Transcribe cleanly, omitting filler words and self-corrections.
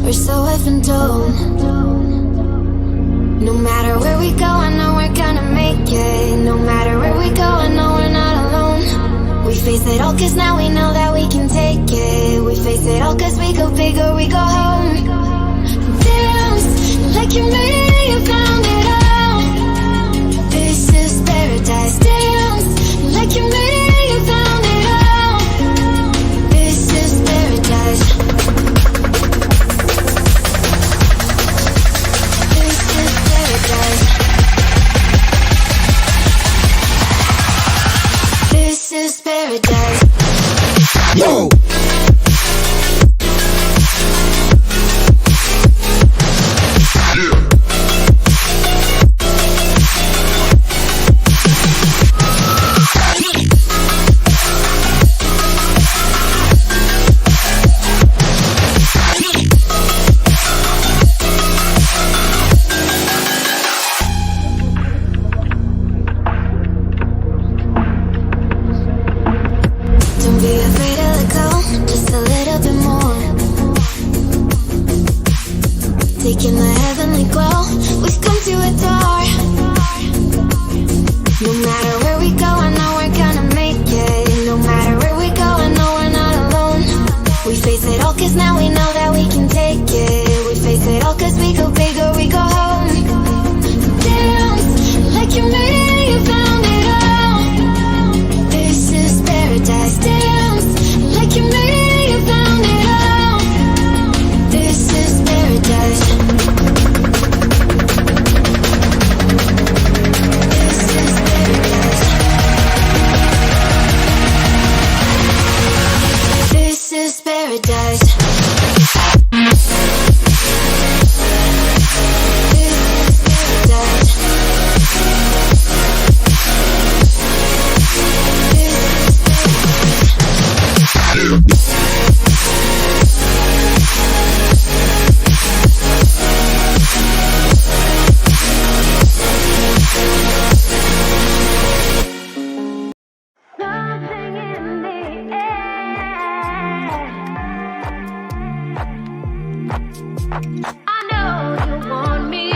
we're so effing told. No matter where we go, I know we're gonna make it. No matter where we go, I know we're not alone. We face it all cause now we know that we can take it. We face it all cause we go big or we go home. Dance like you made it, you found it all. This is paradise. Dance like you made it, you found it all. This is paradise. This is paradise. Yo! Don't be afraid to let go, just a little bit more. Taking the heavenly glow, we've come to adore. No matter where we go, I know we're gonna make it. No matter where we go, I know we're not alone. We face it all cause now we know that we can take it. We face it all cause we go big or we go home. Dance like you made it, you found it all. This is paradise. Dance like you made it, you found it all. This is paradise. This is paradise. This is paradise. Something in the air. I know you want me.